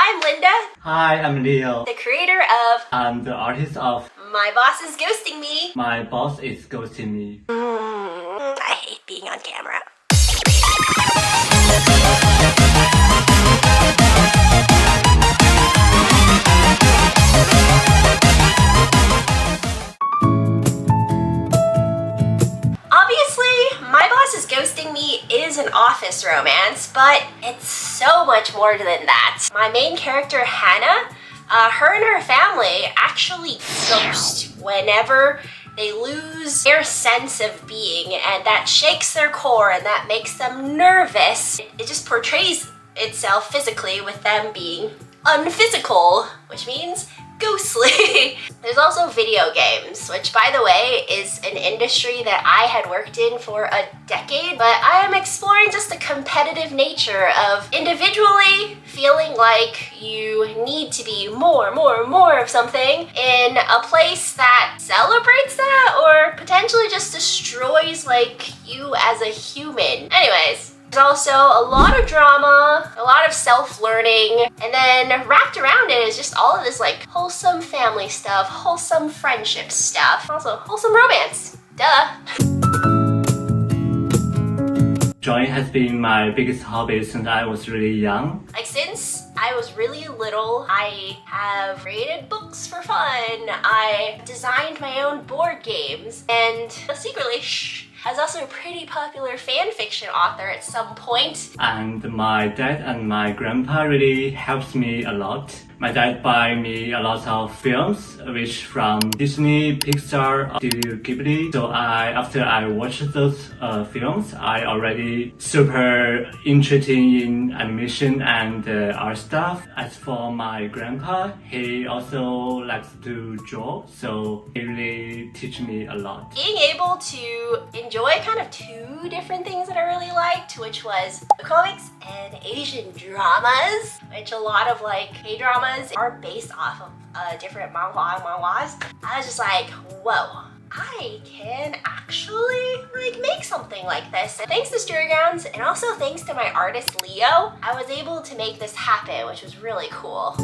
I'm Linda, Hi, I'm Leo. the creator of I'm the artist of My Boss is Ghosting Me. My Boss is Ghosting Me. I hate being on camera. Obviously, My Boss is Ghosting Me is an office romance, but it's so much more than that. My main character, Hannah, her and her family actually ghost whenever they lose their sense of being, and that shakes their core and that makes them nervous. It just portrays itself physically with them being unphysical, which means ghostly. There's also video games, which by the way is an industry that I had worked in for a decade, but I am exploring just the competitive nature of individually feeling like you need to be more of something in a place that celebrates that or potentially just destroys like you as a human. Anyways, there's also a lot of drama, a lot of self-learning, and then wrapped around it is just all of this like wholesome family stuff, wholesome friendship stuff, also wholesome romance. Duh. Drawing has been my biggest hobby since I was really young. Like since I was really little, I have created books for fun. I designed my own board games, and secretly, I was also a pretty popular fan fiction author at some point. And my dad and my grandpa really helped me a lot. My dad buy me a lot of films, which from Disney, Pixar, Studio Ghibli. So after I watched those films, I already super interested in animation and art stuff. As for my grandpa, he also likes to draw, so he really teach me a lot. Being able to enjoy kind of two different things that I really liked, which was comics and Asian dramas, which a lot of like K-dramas are based off of different manhwas. I was just like, whoa, I can actually like make something like this. And thanks to Story Grounds and also thanks to my artist Leo, I was able to make this happen, which was really cool.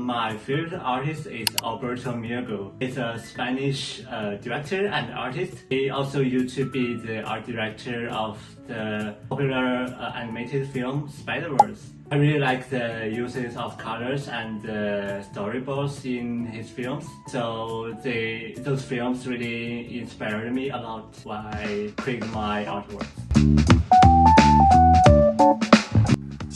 My favorite artist is Alberto Mirgo. He's a Spanish director and artist. He also used to be the art director of the popular animated film Spider-Verse. I really like the uses of colors and storyboards in his films. So those films really inspired me a lot while I create my artwork.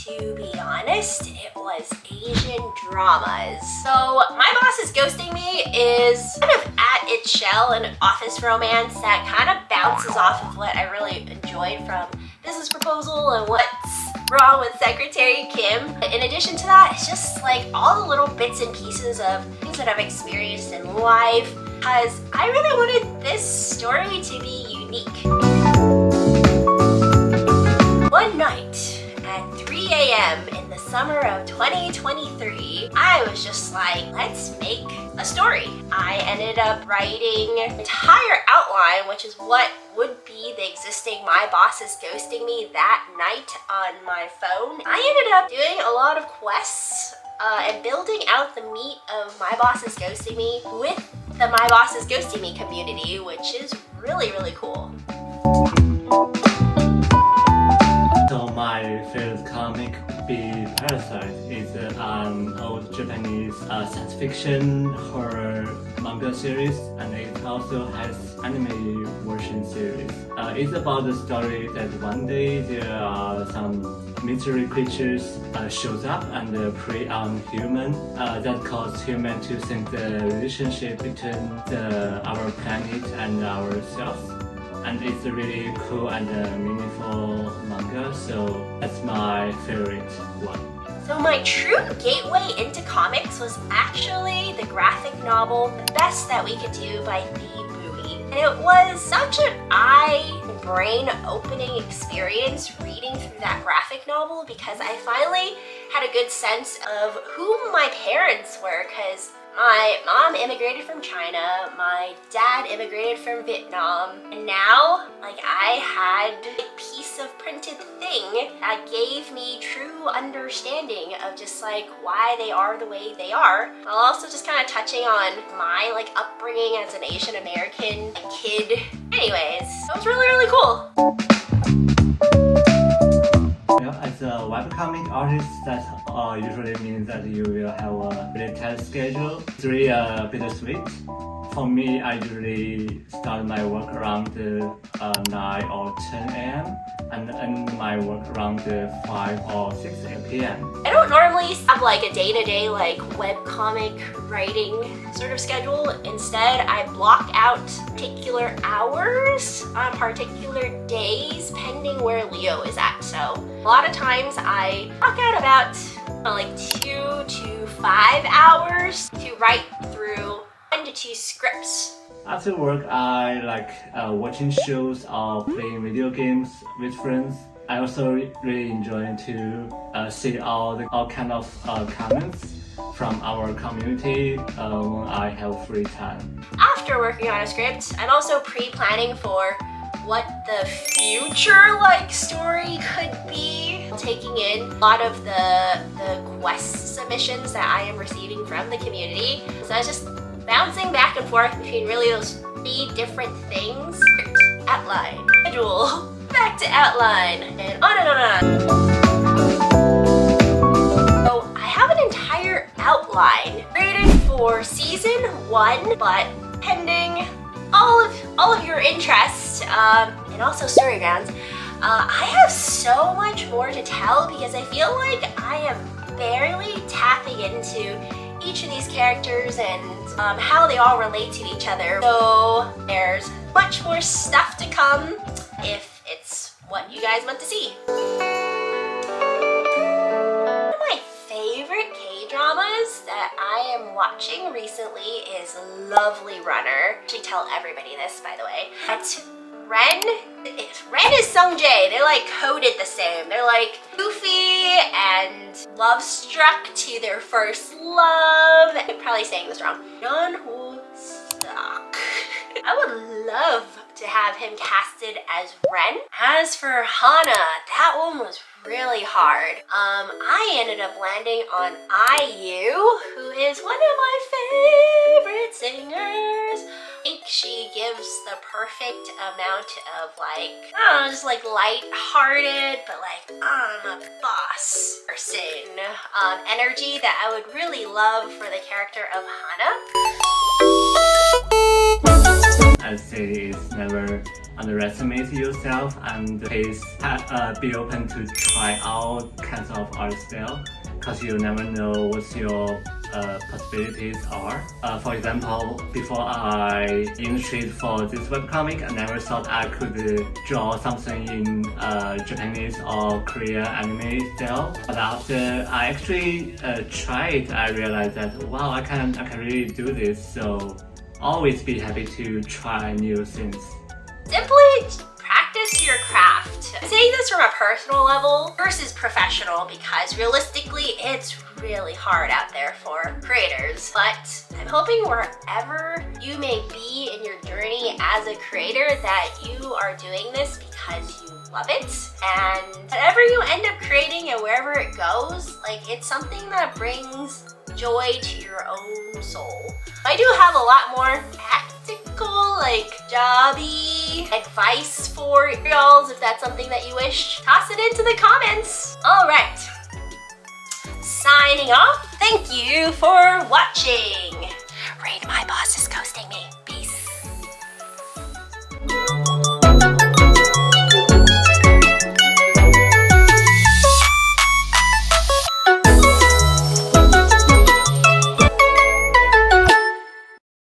To be honest, it was Asian dramas. So My Boss is Ghosting Me is kind of at its shell an office romance that kind of bounces off of what I really enjoyed from Business Proposal and What's Wrong with Secretary Kim. In addition to that, it's just like all the little bits and pieces of things that I've experienced in life, because I really wanted this story to be unique. One night, at 3 a.m. in the summer of 2023, I was just like, let's make a story. I ended up writing an entire outline, which is what would be the existing My Boss is Ghosting Me that night on my phone. I ended up doing a lot of quests and building out the meat of My Boss is Ghosting Me with the My Boss is Ghosting Me community, which is really, really cool. So my favorite comic would be Parasite. It's an old Japanese science fiction horror manga series, and it also has anime version series. It's about the story that one day there are some mystery creatures shows up and prey on human that cause human to think the relationship between our planet and ourselves. And it's a really cool and meaningful manga, so that's my favorite one. So my true gateway into comics was actually the graphic novel The Best That We Could Do by Thee Bui. And it was such an brain-opening experience reading through that graphic novel because I finally had a good sense of who my parents were, because My mom immigrated from China, my dad immigrated from Vietnam, and now, like, I had a piece of printed thing that gave me true understanding of just like why they are the way they are, while also just kind of touching on my like upbringing as an Asian American kid. Anyways, it was really, really cool. Well, as a webcomic artist, that usually means that you will have a really tight schedule. It's really bittersweet. For me, I usually start my work around 9 or 10 a.m. and end my work around 5 or 6 p.m. I don't normally have like a day-to-day like webcomic writing sort of schedule. Instead, I block out particular hours on particular days pending where Leo is at. So a lot of times I block out about like 2 to 5 hours to write through 1 to 2 scripts. After work, I like watching shows or playing video games with friends. I also really enjoy to see all kind of comments from our community when I have free time. After working on a script, I'm also pre-planning for what the future like story could be, taking in a lot of the quest submissions that I am receiving from the community. So I was just bouncing back and forth between really those 3 different things. Outline, schedule, back to outline, and on and on and on. So I have an entire outline created for season 1, but pending all of your interest and also story grounds, I have so much more to tell because I feel like I am barely tapping into each of these characters and how they all relate to each other. So there's much more stuff to come if it's what you guys want to see. One of my favorite K-dramas that I am watching recently is Lovely Runner. I should tell everybody this, by the way. But Ren is Sungjae. They're like coded the same. They're like goofy and love-struck to their first love. I'm probably saying this wrong. Yeonwoo Seok. I would love to have him casted as Ren. As for Hana, that one was really hard. I ended up landing on IU, who is one of my favorite singers. I think she gives the perfect amount of like, I don't know, just like light-hearted, but like, I'm a boss person energy that I would really love for the character of Hana. I'd say is never underestimate yourself and please be open to try out kinds of art style because you never know what your possibilities are. For example, before I initiated for this webcomic, I never thought I could draw something in Japanese or Korean anime style. But after I actually tried, I realized that wow, I can really do this. So always be happy to try new things. Simply practice your craft. I'm saying this from a personal level versus professional because realistically it's really hard out there for creators. But I'm hoping wherever you may be in your journey as a creator that you are doing this because you love it, and whatever you end up creating and wherever it goes, like it's something that brings joy to your own soul. I do have a lot more practical, like jobby advice for y'all if that's something that you wish. Toss it into the comments. All right, signing off. Thank you for watching. Rain, my boss is ghosting me.